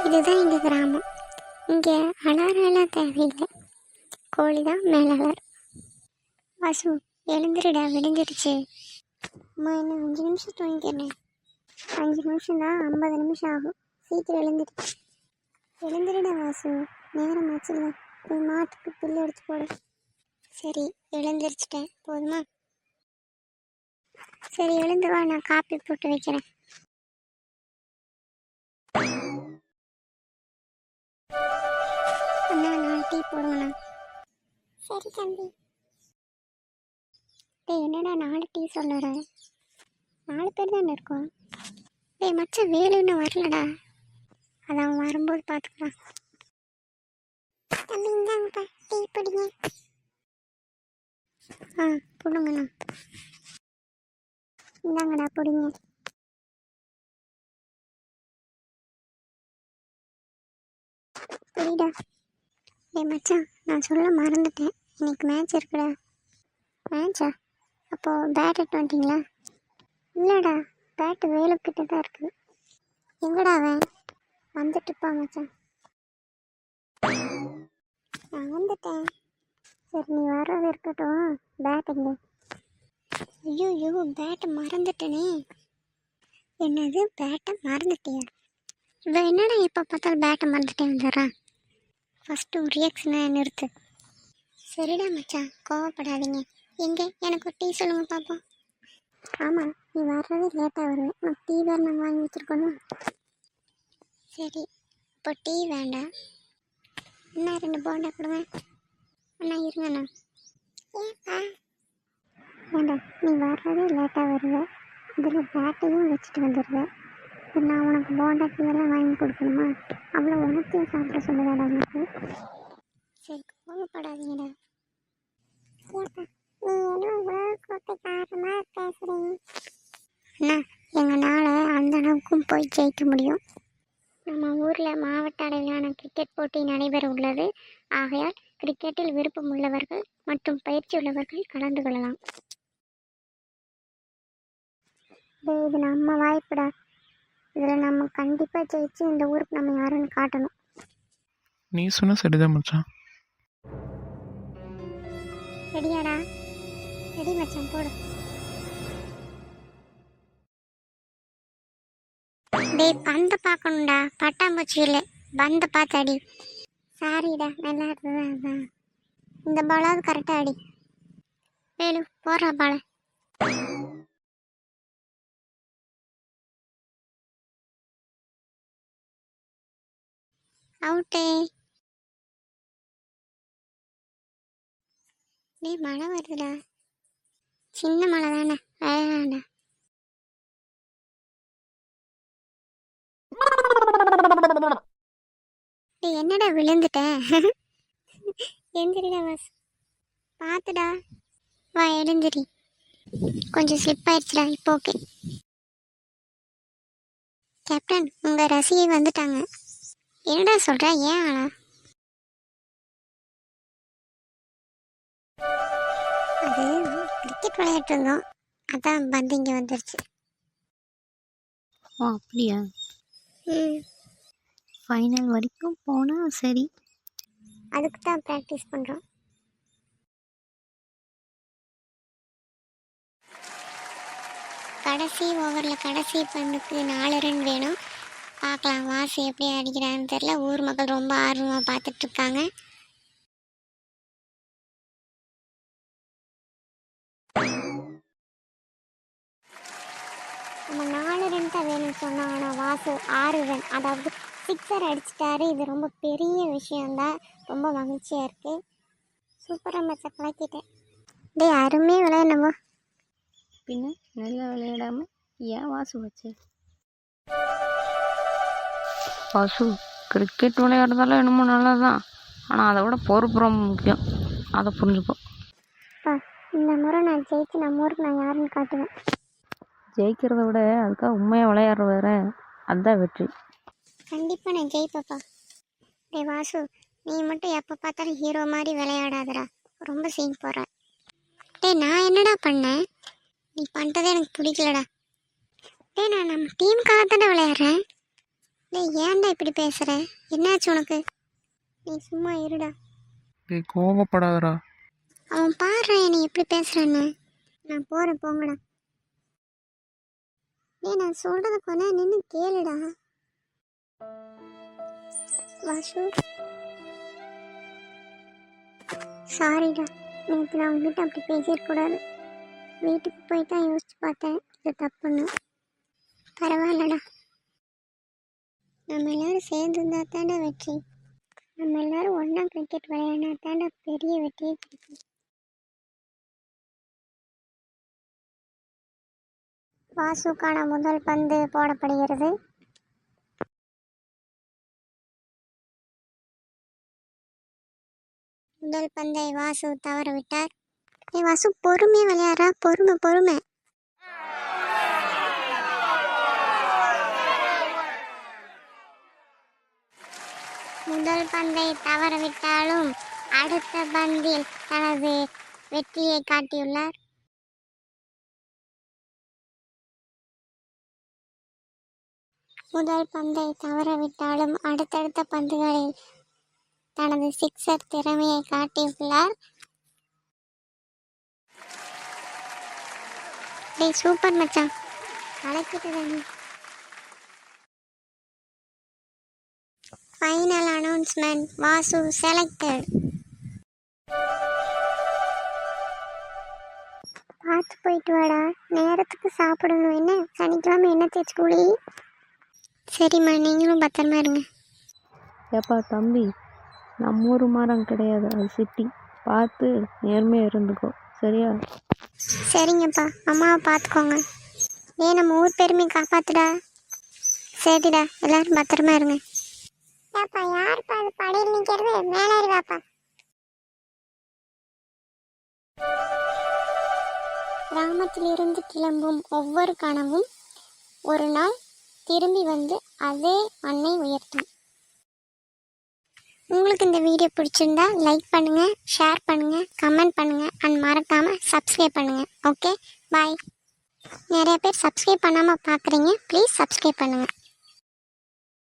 இதுதான் எங்கள் கிராமம். இங்கே அலாரெல்லாம் தேவையில்லை, கோழி தான் மேலாளர். வாசு, எழுந்துருடா, விடிஞ்சிருச்சு. அம்மா, இன்னும் 5 நிமிஷம் தூங்கிக்கிறேன். 5 நிமிஷம் தான், 50 நிமிஷம் ஆகும். சீக்கிரம் எழுந்துருடா வாசு, நேரம் ஆச்சுல்ல. போய் மாட்டுக்கு புல்லு எடுத்து போடு. சரி, எழுந்திரிச்சிட்டேன், போதுமா? சரி, எழுந்து வா, நான் காப்பி போட்டு வைக்கிறேன். அண்ணா, நான் டீ போடுவேண்ணா. சரி தம்பி. டேய், என்னடா 4 டீ சொல்லுற? 4 பேர் தானே இருக்கோம். டேய் மச்சான், வேலு இன்னும் வரலடா. அதான் வரும்போது பார்த்துக்கலாம். தம்பி, இந்தாங்கப்பா டீ பிடிங்க. ஆ, கொடுங்கண்ணா. இந்தாங்கடா, பிடிங்க. புரியுடா. டேய் மச்சான், நான் சொல்ல மறந்துட்டேன், இன்னைக்கு மேட்ச் இருக்குடா. மேட்சா? அப்போது பேட் எடுத்து வந்துட்டீங்களா? இல்லைடா, பேட்டு வேலுக்கிட்ட தான் இருக்குது. எங்கடா அவன்? வந்துட்டுப்பா மச்சான். நான் வந்துட்டேன். சரி, நீ வர்றது இருக்கட்டும், பேட் எங்க? ஐயோ, பேட்டை மறந்துட்டேனே. என்னது, பேட்டை மறந்துட்டியா? இவன் என்னடா எப்போ பார்த்தாலும் பேட்டை மறந்துட்டே வந்துடுறான். ஃபஸ்ட்டு ஒரு ரியாக்ஷனை நிறுத்து. சரிடா மச்சான், கோவப்படாதீங்க. எங்கே, எனக்கு ஒரு டீ சொல்லுங்கள் பாப்போம். ஆமாம், நீ வர்றது லேட்டாக வருவேன், உனக்கு டீ வேறு நாங்கள் வாங்கி வச்சுருக்கணும். சரி, இப்போ டீ வேண்டாம். அண்ணா, 2 போண்டா கொடுங்க. அண்ணா, இருங்கண்ணா. ஏன்ப்பா? ஏண்டா, நீ வர்றதே லேட்டாக வருவேன், இதில் பேட்டையும் வச்சுட்டு வந்துடுவேன். நான் உனக்கு போண்டா டீ எல்லாம் வாங்கி கொடுக்கணுமா? அவ்வளோ உனத்தையும் சாப்பிட சொல்லுவாடா உனக்கு. சரி, கோவப்படாதீங்கடா. ஏப்பா, நீ என்ன கோட்டைக்காரமாக பேசுகிறீங்க? அண்ணா, எங்களால் அந்த அளவுக்கும் போய் ஜெயிக்க முடியும். நம்ம ஊரில் மாவட்ட அளவிலான கிரிக்கெட் போட்டி நடைபெற உள்ளது. ஆகையால் கிரிக்கெட்டில் விருப்பம் உள்ளவர்கள் மற்றும் பயிற்சி உள்ளவர்கள் கலந்து கொள்ளலாம். இது நம்ம வாய்ப்புடா. இதில் நம்ம கண்டிப்பாக ஜெயிச்சு இந்த ஊருக்கு நம்ம யாருன்னு காட்டணும். நீ சொன்ன சரிதான் மச்சான். ரெடியாடா? ரெடி மச்சான், போடு. டேய், பந்தை பார்க்கணும்டா, பட்டாம்பூச்சி இல்லை, பந்தை பார்த்து அடி. சாரிடா, நல்லா இருந்தது அதான். இந்த பாலாவது கரெக்டாக அடி. வேலு, போடுறா பாலை. அவுட்டே. டேய், மழை வருதுடா. சின்ன மழை தானே, அழகாடா. டேய், என்னடா விழுந்துட்டேன்? எந்திரிடா வாஸ், பார்த்துடா. வா, எழுந்திரி. கொஞ்சம் ஸ்லிப் ஆயிடுச்சுடா, இப்போ ஓகே. கேப்டன், உங்கள் ரசிகை வந்துட்டாங்க. என்னடா சொல்கிற, ஏன் ஆளா? அது கிரிக்கெட் விளையாட்டு இருந்தோம், அதான் பந்து இங்கே வந்துருச்சு. ஓ, அப்படியா? ஃபைனல் வரைக்கும் போனால் சரி. அதுக்கு தான் ப்ராக்டிஸ் பண்ணுறோம். கடைசி ஓவரில் கடைசி பந்துக்கு 4 ரன் வேணும். பார்க்கலாம், வாசி எப்படி அடிக்கிறான்னு தெரில. ஊர் மக்கள் ரொம்ப ஆர்வமாக பார்த்துட்ருக்காங்க. நம்ம 4 ரன் தான் வேணும்னு சொன்னோம், ஆனால் வாசு 6 ரன், அதாவது 6 அடிச்சிட்டாரு. இது ரொம்ப பெரிய விஷயந்தான், ரொம்ப மகிழ்ச்சியாக இருக்குது. சூப்பராக மச்ச கலக்கிட்டேன். டேய், அருமையாக விளையாடணுமோ. பின்ன நல்லா விளையாடாமல் ஏன் வாசு வச்சு? வாசு, கிரிக்கெட் விளையாடுறதால என்னமோ நல்லதுதான், ஆனால் அதை விட பொறுப்பு ரொம்ப முக்கியம், அதை புரிஞ்சுப்போம். இந்த முறை நான் ஜெயிச்சு நம்ம ஊருக்கு நான் யாருன்னு காட்டுவேன். ஜெயிக்கிறத விட அதுக்காக உண்மையாக விளையாடுற வேற, அதுதான் வெற்றி. கண்டிப்பாக நான் ஜெயிப்பப்பா. டேய் வாசு, நீ மட்டும் எப்போ பார்த்தாலும் ஹீரோ மாதிரி விளையாடாதடா, ரொம்ப சீன் போடுற. டேய், நான் என்னடா பண்ணேன்? நீ பண்ணுறதே எனக்கு பிடிக்கலடா. டேய், நான் நம்ம டீமுக்காக தானே விளையாடுறேன். டேய் ஏன்டா இப்படி பேசுற? என்னாச்சு உனக்கு? நீ சும்மா இருடா. டேய் கோவப்படாதடா. அவன் பாடுறான் நீ எப்படி பேசுறேன்னு. நான் போறேன் போங்கடா. டேய் நான் சொல்றத கொஞ்ச நின்று கேளுடா. வாசு சாரிடா, நேற்று நான் உங்ககிட்ட அப்படி பேசிடக்கூடாது. வீட்டுக்கு போய் தான் யோசிச்சு பார்த்தேன் இது தப்புன்னு. பரவாயில்லடா, நம்ம எல்லாரும் சேர்ந்து இருந்தா தாண்டா வெற்றி. நம்ம எல்லாரும் ஒன்றா கிரிக்கெட் விளையாடினா தாண்டா பெரிய வெற்றியே கிடைக்கும். வாசுக்கான முதல் பந்து போடப்படுகிறது. முதல் பந்தை வாசு தவற விட்டார். வாசு பொறுமையா விளையாடுறா, பொறுமை பொறுமை. முதல் பந்தை தவற விட்டாலும் அடுத்த பந்தில் தனது வெற்றியை காட்டியுள்ளார். முதல் பந்தை தவற விட்டாலும் அடுத்தடுத்த பந்துகளில் தனது சிக்ஸர் திறமையை காட்டியுள்ளார். டேய் சூப்பர் மச்சான், கலக்கிட்டு. Final announcement, Vasu selected. பார்த்து போயிட்டு வாடா, நேரத்துக்கு சாப்பிடணும். என்ன சனிக்கிழமை என்ன தேய்ச்சி கூலி? சரிம்மா, நீங்களும் பத்திரமா இருங்க. ஏப்பா தம்பி, நம்ம ஊர் மரம் கிடையாது, அது சிட்டி. பார்த்து நேர்மையாக இருந்துக்கோ, சரியா? சரிங்கப்பா, அம்மாவை பார்த்துக்கோங்க. நம்ம ஊர் பெருமையை காப்பாத்துடா. சரிடா, எல்லாரும் பத்திரமா இருங்க. யாப்பா யாருப்பா அது படியில் நிற்கிறது? மேலே இருக்காப்பா. கிராமத்திலிருந்து கிளம்பும் ஒவ்வொரு கனவும் ஒரு நாள் திரும்பி வந்து அதே மண்ணை உயர்த்தும். உங்களுக்கு இந்த வீடியோ பிடிச்சிருந்தா லைக் பண்ணுங்க, ஷேர் பண்ணுங்க, கமெண்ட் பண்ணுங்க அண்ட் மறக்காம சப்ஸ்கிரைப் பண்ணுங்க. Okay bye. நிறைய பேர் சப்ஸ்கிரைப் பண்ணாமல் பார்க்குறீங்க, ப்ளீஸ் சப்ஸ்கிரைப் பண்ணுங்கள்.